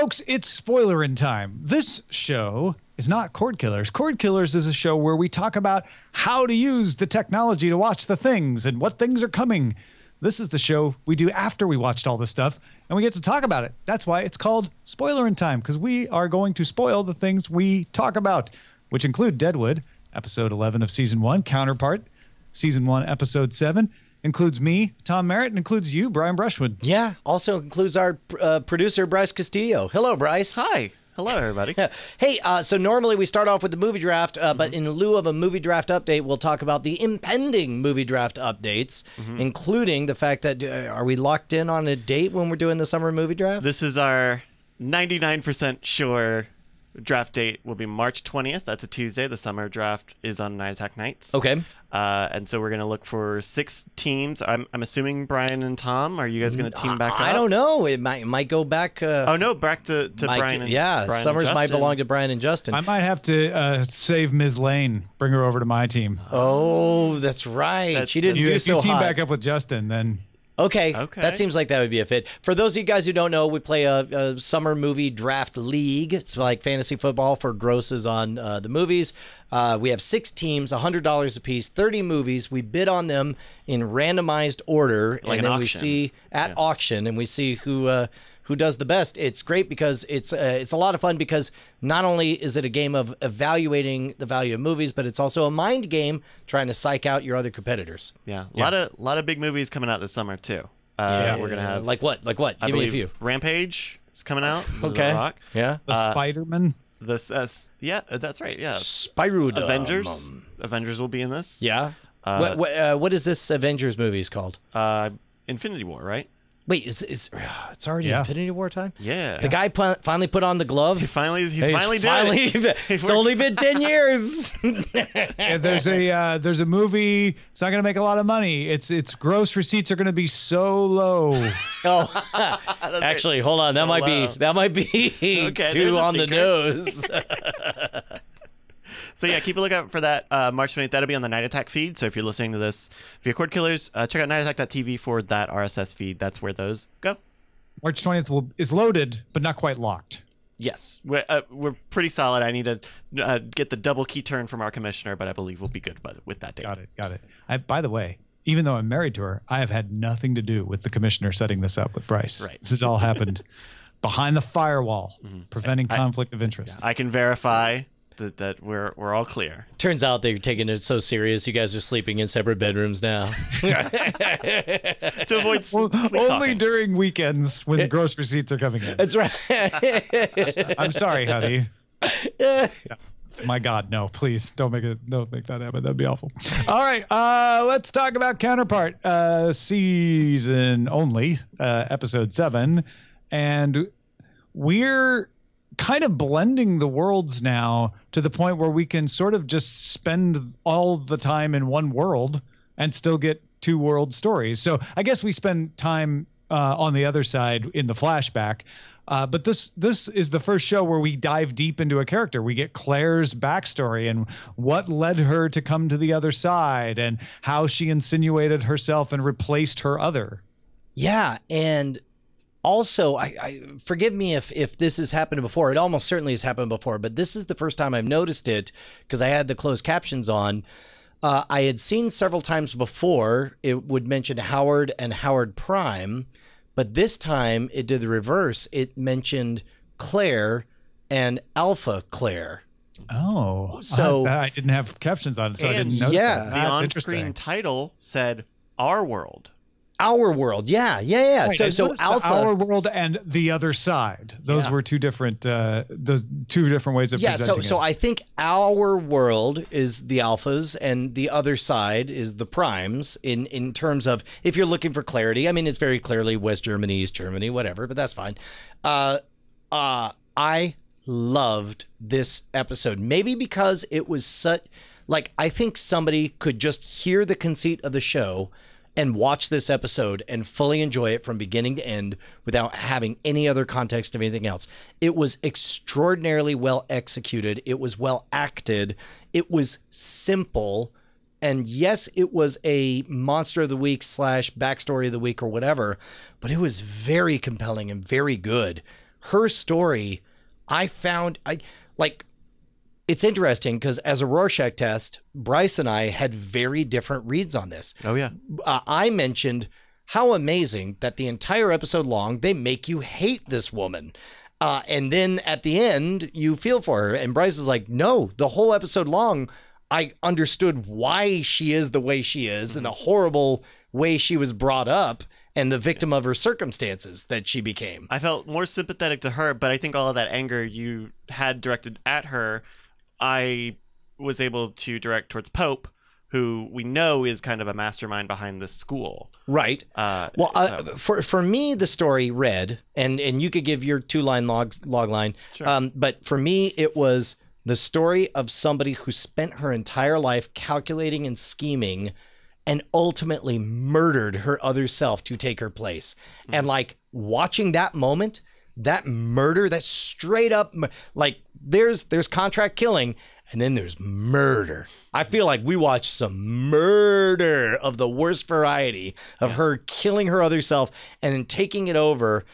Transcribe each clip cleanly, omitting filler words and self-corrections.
Folks, it's Spoilerin time. This show is not Cordkillers. Cordkillers is a show where we talk about how to use the technology to watch the things and what things are coming. This is the show we do after we watched all this stuff, and we get to talk about it. That's why it's called Spoilerin time, because we are going to spoil the things we talk about, which include Deadwood, episode 11 of season 1, Counterpart, season 1, episode 7, includes me, Tom Merritt, and includes you, Brian Brushwood. Yeah, also includes our producer, Bryce Castillo. Hello, Bryce. Hi. Hello, everybody. Hey, so normally we start off with the movie draft, but in lieu of a movie draft update, we'll talk about the impending movie draft updates, including the fact that, are we locked in on a date when we're doing the summer movie draft? This is our 99% sure draft date will be March 20th. That's a Tuesday. The summer draft is on Night Attack nights. Okay. And so we're going to look for 6 teams. I'm assuming Brian and Tom, are you guys going to team back up? I don't know. It might go back. Oh, no, back to Brian and Brian summers and might belong to Brian and Justin. I might have to save Ms. Lane, bring her over to my team. Oh, that's right. She didn't do so hot. If you team back up with Justin, then... Okay, that seems like that would be a fit. For those of you guys who don't know, we play a summer movie draft league. It's like fantasy football for grosses on the movies. We have 6 teams, $100 a piece, 30 movies. We bid on them in randomized order, like and then auction. we see at auction, and we see who does the best. It's great because it's a lot of fun because not only is it a game of evaluating the value of movies, but it's also a mind game trying to psych out your other competitors. Yeah, a lot of big movies coming out this summer too. We're gonna have like what? Give me a few. Rampage is coming out. Okay. The Rock. Yeah. The Spider-Man. Yeah, that's right. Yeah. Spyro. Avengers will be in this. Yeah. What is this Avengers movies called? Infinity War, right? Wait, it's already Infinity War time? Yeah. The guy finally put on the glove. He's finally doing it. It's only been 10 years. There's a movie. It's not going to make a lot of money. Its gross receipts are going to be so low. Oh, actually, hold on. That might be okay, too on the nose. So yeah, keep a lookout for that March 20th. That'll be on the Night Attack feed. So if you're listening to this via Cordkillers, check out nightattack.tv for that RSS feed. That's where those go. March 20th is loaded, but not quite locked. Yes, we're pretty solid. I need to get the double key turn from our commissioner, but I believe we'll be good with that date. Got it. By the way, even though I'm married to her, I have had nothing to do with the commissioner setting this up with Bryce. Right. This has all happened behind the firewall, preventing conflict of interest. I can verify that we're all clear. Turns out they're taking it so serious. You guys are sleeping in separate bedrooms now. To avoid sleep only talking. during weekends when gross receipts are coming in. That's right. I'm sorry, honey. Yeah. My God, no! Please don't make that happen. That'd be awful. All right, let's talk about Counterpart, season only, episode 7, and we're kind of blending the worlds now to the point where we can sort of just spend all the time in one world and still get 2 world stories. So I guess we spend time on the other side in the flashback. But this is the first show where we dive deep into a character. We get Claire's backstory and what led her to come to the other side and how she insinuated herself and replaced her other. Yeah, and also, I forgive me if this has happened before. It almost certainly has happened before, but this is the first time I've noticed it because I had the closed captions on. I had seen several times before it would mention Howard and Howard Prime, but this time it did the reverse. It mentioned Claire and Alpha Claire. Oh, so I didn't have captions on it, so I didn't know. Yeah, the on-screen title said "Our World." Our World, yeah. Right, so Alpha, Our World, and the other side. Those were 2 different, those 2 different ways of presenting it. So I think Our World is the alphas, and the other side is the primes. In terms of if you're looking for clarity, I mean it's very clearly West Germany, East Germany, whatever, but that's fine. I loved this episode, maybe because it was such I think somebody could just hear the conceit of the show and watch this episode and fully enjoy it from beginning to end without having any other context of anything else. It was extraordinarily well executed. It was well acted. It was simple. And yes, it was a monster of the week / backstory of the week or whatever, but it was very compelling and very good. her story, it's interesting because as a Rorschach test, Bryce and I had very different reads on this. Oh, yeah. I mentioned how amazing that the entire episode long, they make you hate this woman. And then at the end, you feel for her. And Bryce is like, no, the whole episode long, I understood why she is the way she is and the horrible way she was brought up and the victim of her circumstances that she became. I felt more sympathetic to her, but I think all of that anger you had directed at her, I was able to direct towards Pope, who we know is kind of a mastermind behind this school. Right. For me, the story read, and you could give your 2-line log line, Sure. But for me, it was the story of somebody who spent her entire life calculating and scheming and ultimately murdered her other self to take her place. And like watching that moment, that murder, that straight up, like there's contract killing and then there's murder. I feel like we watched some murder of the worst variety of her killing her other self and then taking it over.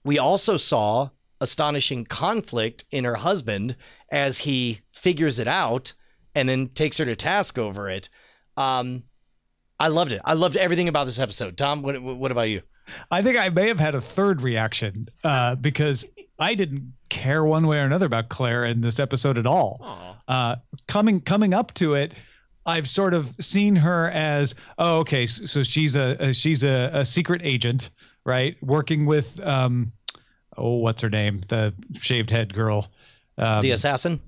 We also saw astonishing conflict in her husband as he figures it out and then takes her to task over it. I loved it. I loved everything about this episode. Tom, what about you? I think I may have had a third reaction because I didn't care one way or another about Claire in this episode at all. Coming up to it, I've sort of seen her as, oh, okay, so she's a secret agent, right? Working with what's her name? The shaved head girl. The assassin?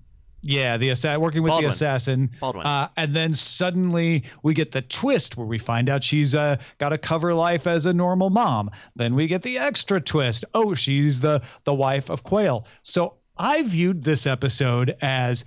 Yeah, working with Baldwin. the assassin. Baldwin. And then suddenly we get the twist where we find out she's got a cover life as a normal mom. Then we get the extra twist. Oh, she's the wife of Quayle. So I viewed this episode as,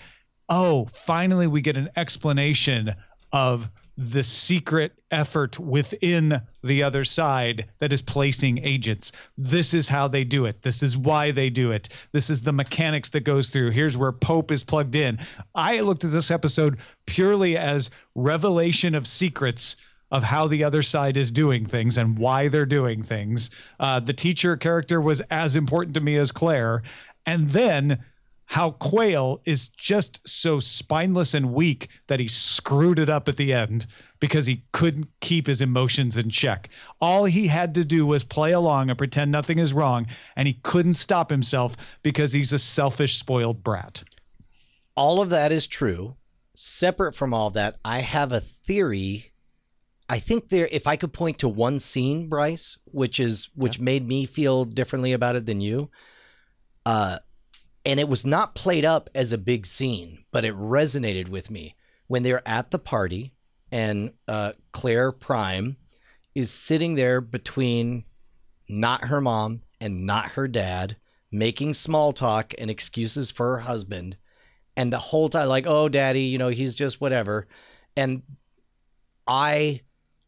oh, finally we get an explanation of the secret effort within the other side that is placing agents. This is how they do it. This is why they do it. This is the mechanics that goes through. Here's where Pope is plugged in. I looked at this episode purely as revelation of secrets of how the other side is doing things and why they're doing things. The teacher character was as important to me as Claire. And then how Quayle is just so spineless and weak that he screwed it up at the end because he couldn't keep his emotions in check. All he had to do was play along and pretend nothing is wrong, and he couldn't stop himself because he's a selfish, spoiled brat. All of that is true. Separate from all that, I have a theory. I think if I could point to one scene, Bryce, which made me feel differently about it than you, and it was not played up as a big scene, but it resonated with me when they're at the party and Claire Prime is sitting there between not her mom and not her dad, making small talk and excuses for her husband. And the whole time, like, oh, daddy, he's just whatever. And I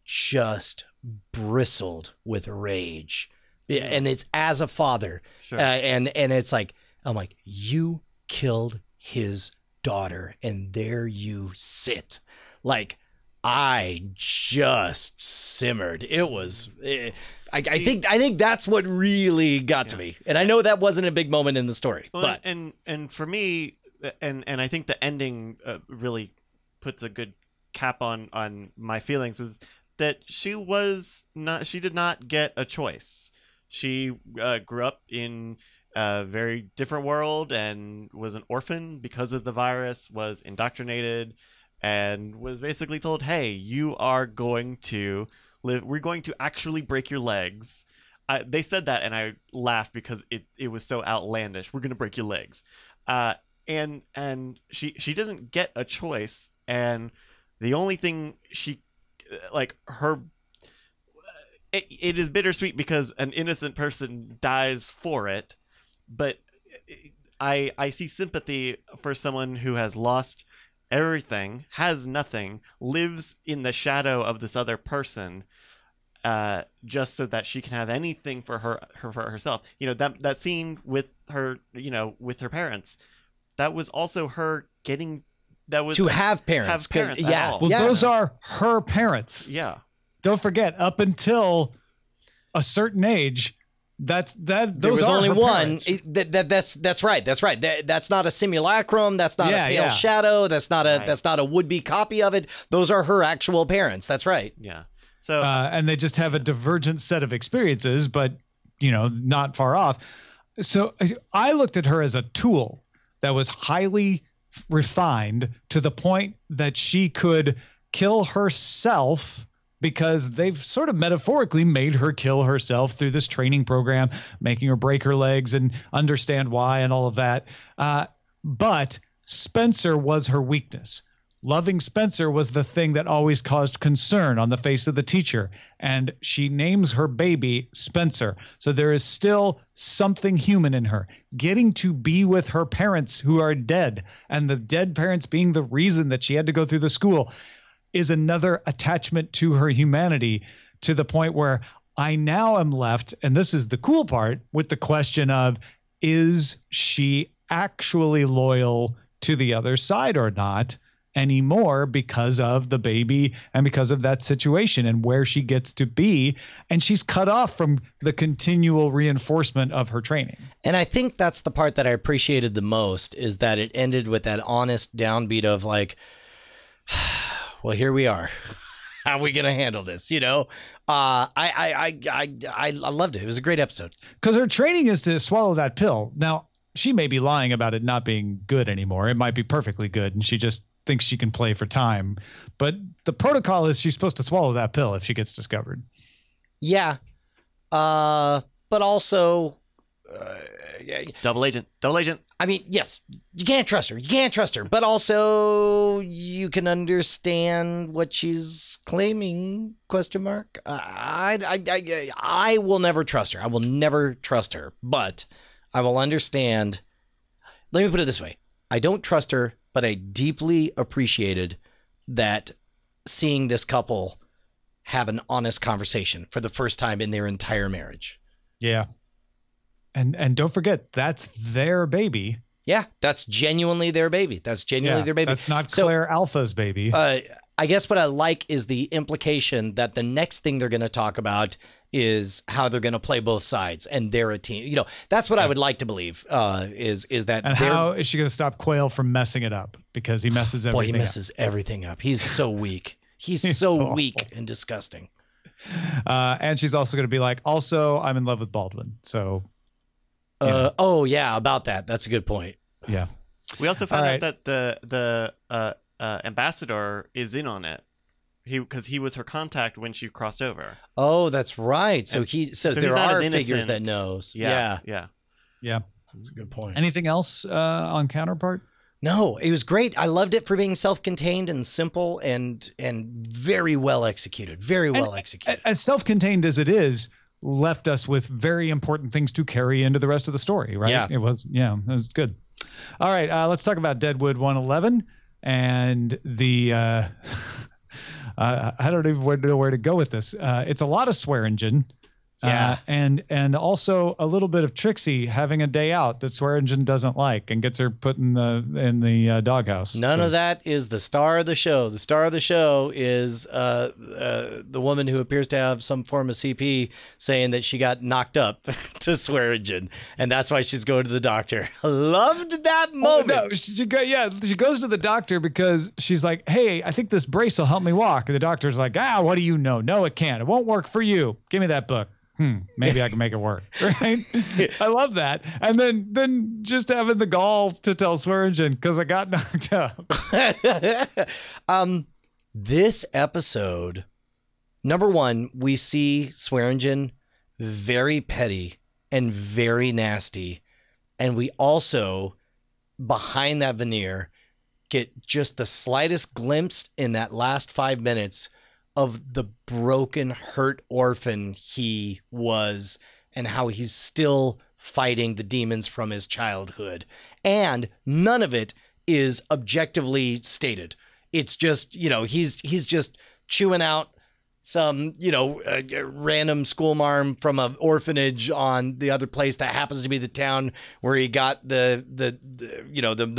just bristled with rage. And it's as a father. Sure. And it's like, I'm like, you killed his daughter and there you sit. Like, I just simmered. It was, I think that's what really got to me. And I know that wasn't a big moment in the story, but. And for me, and I think the ending really puts a good cap on my feelings, was that she did not get a choice. She grew up in a very different world and was an orphan because of the virus, was indoctrinated, and was basically told, hey, you are going to live, we're going to actually break your legs. They said that and I laughed because it was so outlandish. We're going to break your legs. And she doesn't get a choice, and the only thing it is bittersweet because an innocent person dies for it, but I see sympathy for someone who has lost everything, has nothing, lives in the shadow of this other person, just so that she can have anything for herself. That scene with her, with her parents, that was also her getting, that was to have parents. at all. Well, those are her parents. Yeah. Don't forget, up until a certain age, Those there was are only her one. parents. That's right. That's not a simulacrum. That's not a pale shadow. That's not a would-be copy of it. Those are her actual parents. That's right. Yeah. So and they just have a divergent set of experiences, but not far off. So I looked at her as a tool that was highly refined to the point that she could kill herself, because they've sort of metaphorically made her kill herself through this training program, making her break her legs and understand why and all of that. But Spencer was her weakness. Loving Spencer was the thing that always caused concern on the face of the teacher. And she names her baby Spencer. So there is still something human in her. Getting to be with her parents who are dead, and the dead parents being the reason that she had to go through the school, is another attachment to her humanity, to the point where I now am left, and this is the cool part, with the question of, is she actually loyal to the other side or not anymore, because of the baby and because of that situation and where she gets to be. And she's cut off from the continual reinforcement of her training. And I think that's the part that I appreciated the most, is that it ended with that honest downbeat of like, well, here we are. How are we going to handle this? I loved it. It was a great episode. Because her training is to swallow that pill. Now, she may be lying about it not being good anymore. It might be perfectly good, and she just thinks she can play for time. But the protocol is she's supposed to swallow that pill if she gets discovered. Yeah. But also... double agent. I mean, yes, you can't trust her. But also, you can understand what she's claiming, question mark. I will never trust her. I will never trust her. But I will understand. Let me put it this way. I don't trust her, but I deeply appreciated that seeing this couple have an honest conversation for the first time in their entire marriage. Yeah. And don't forget, that's their baby. Yeah, that's genuinely their baby. That's not Claire Alpha's baby. I guess what I like is the implication that the next thing they're going to talk about is how they're going to play both sides, and they're a team. That's what I would like to believe, is that. And how is she going to stop Quayle from messing it up? Because he messes everything up. Boy, he messes everything up. He's so weak. He's so weak and disgusting. And she's also going to be like, also, I'm in love with Baldwin. So. Oh yeah, about that. That's a good point. Yeah. We also found out that the ambassador is in on it. Because he was her contact when she crossed over. Oh, that's right. So there are figures that knows. Yeah. That's a good point. Anything else on Counterpart? No, it was great. I loved it for being self-contained and simple and very well executed. Very well executed. As self-contained as it is, left us with very important things to carry into the rest of the story, right? Yeah. It was good. All right, let's talk about Deadwood 111 and the I don't even know where to go with this. It's a lot of Swearingen. Yeah. And also a little bit of Trixie having a day out that Swearingen doesn't like and gets her put in the doghouse. None of that is the star of the show. The star of the show is the woman who appears to have some form of CP saying that she got knocked up to Swearingen, and that's why she's going to the doctor. Loved that moment. Oh, no, she goes to the doctor because she's like, hey, I think this brace will help me walk. And the doctor's like, what do you know? No, it can't. It won't work for you. Give me that book. Maybe I can make it work. Right? I love that. And then just having the gall to tell Swearingen because I got knocked up. This episode, number one, we see Swearingen very petty and very nasty. And we also, behind that veneer, get just the slightest glimpse in that last 5 minutes of the broken, hurt orphan he was and how he's still fighting the demons from his childhood. And none of it is objectively stated. It's just, he's just chewing out some, random schoolmarm from an orphanage on the other place that happens to be the town where he got the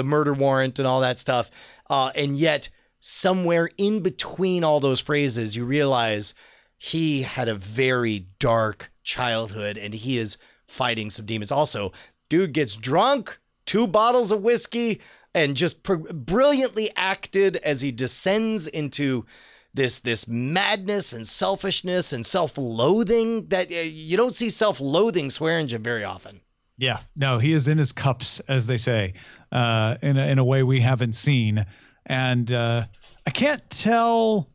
murder warrant and all that stuff. And yet somewhere in between all those phrases, you realize he had a very dark childhood, and he is fighting some demons. Also, dude gets drunk, 2 bottles of whiskey, and just brilliantly acted as he descends into this madness and selfishness and self-loathing that you don't see self-loathing Swearingen very often. Yeah, no, he is in his cups, as they say, in a way we haven't seen. And I can't tell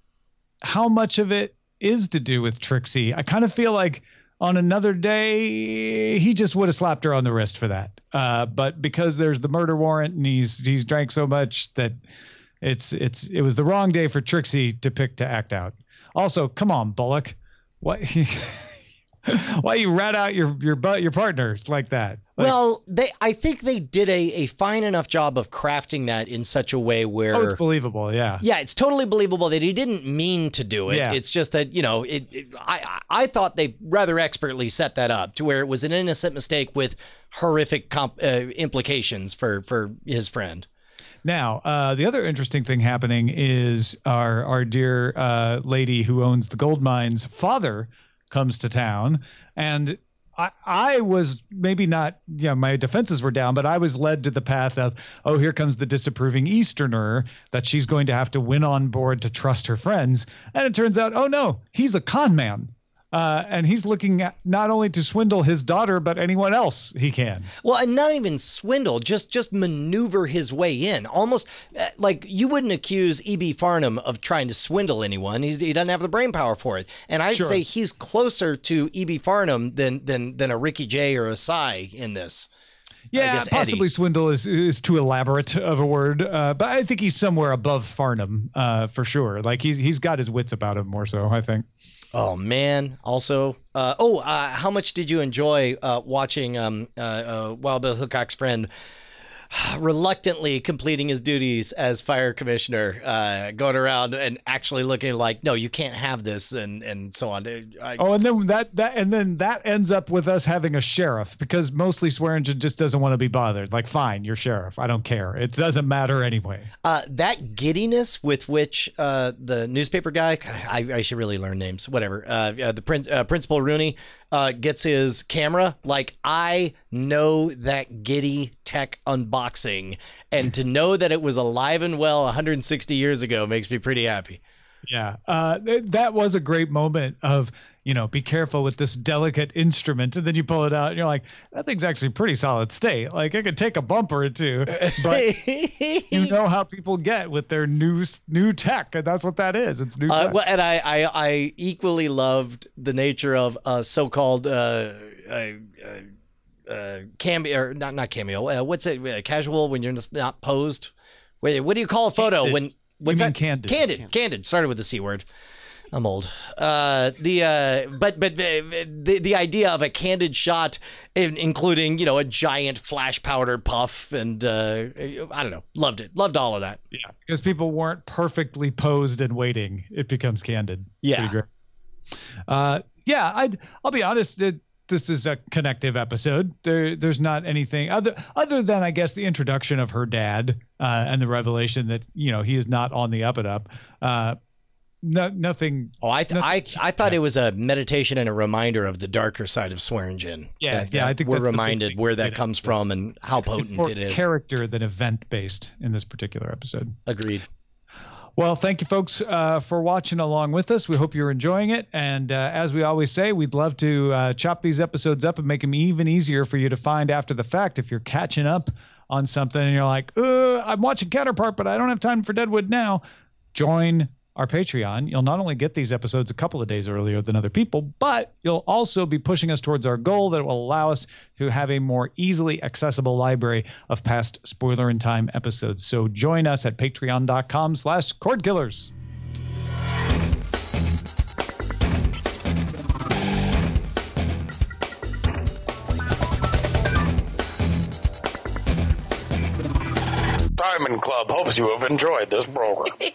how much of it is to do with Trixie. I kind of feel like on another day, he just would have slapped her on the wrist for that. But because there's the murder warrant and he's drank so much that it was the wrong day for Trixie to pick to act out. Also, come on, Bullock. What? Why you rat out your partner like that? Well, I think they did a fine enough job of crafting that in such a way where it's believable. Yeah. Yeah, it's totally believable that he didn't mean to do it. Yeah. It's just that, I thought they rather expertly set that up to where it was an innocent mistake with horrific implications for his friend. Now, the other interesting thing happening is our dear lady who owns the gold mines' father comes to town, and I was maybe not, my defenses were down, but I was led to the path of, oh, here comes the disapproving Easterner that she's going to have to win on board to trust her friends. And it turns out, oh no, he's a con man. And he's looking at not only to swindle his daughter, but anyone else he can. Well, and not even swindle, just maneuver his way in. Almost like you wouldn't accuse E.B. Farnham of trying to swindle anyone. He doesn't have the brain power for it. And I'd say he's closer to E.B. Farnham than a Ricky Jay or a Cy in this. Yeah, possibly Eddie. Swindle is too elaborate of a word, but I think he's somewhere above Farnham for sure. Like he's got his wits about him more so, I think. Oh man! Also, how much did you enjoy watching Wild Bill Hickok's friend reluctantly completing his duties as fire commissioner, going around and actually looking like, no, you can't have this, and so on. And then that ends up with us having a sheriff, because mostly Swearingen just doesn't want to be bothered. Like, fine, you're sheriff. I don't care. It doesn't matter anyway. That giddiness with which the newspaper guy, I should really learn names. Whatever. The Principal Rooney gets his camera. Like, I know that giddy tech unboxing, and to know that it was alive and well 160 years ago makes me pretty happy. Yeah, that was a great moment of, be careful with this delicate instrument, and then you pull it out and you're like, that thing's actually pretty solid state. Like, it could take a bumper or two, but you know how people get with their new tech, and that's what that is. It's new tech. Well, and I equally loved the nature of so-called cameo, or not cameo. What's it? Casual, when you're just not posed. Wait, what do you call a photo candid. What's that? Candid. Candid. Started with the C word. I'm old. The idea of a candid shot, including a giant flash powder puff, and I don't know, loved it. Loved all of that. Yeah, because people weren't perfectly posed and waiting. It becomes candid. Yeah. Pretty great. I'll be honest. This is a connective episode. There's not anything other than, I guess, the introduction of her dad and the revelation that he is not on the up and up. Nothing. Oh, I thought it was a meditation and a reminder of the darker side of Swearingen. Yeah, I think we're reminded where that comes from and how potent it is. Character than event based in this particular episode. Agreed. Well, thank you, folks, for watching along with us. We hope you're enjoying it. And as we always say, we'd love to chop these episodes up and make them even easier for you to find after the fact. If you're catching up on something and you're like, I'm watching Counterpart, but I don't have time for Deadwood now, join our Patreon. You'll not only get these episodes a couple of days earlier than other people, but you'll also be pushing us towards our goal that will allow us to have a more easily accessible library of past Spoiler in Time episodes. So join us at patreon.com/Cordkillers. Diamond Club hopes you have enjoyed this program.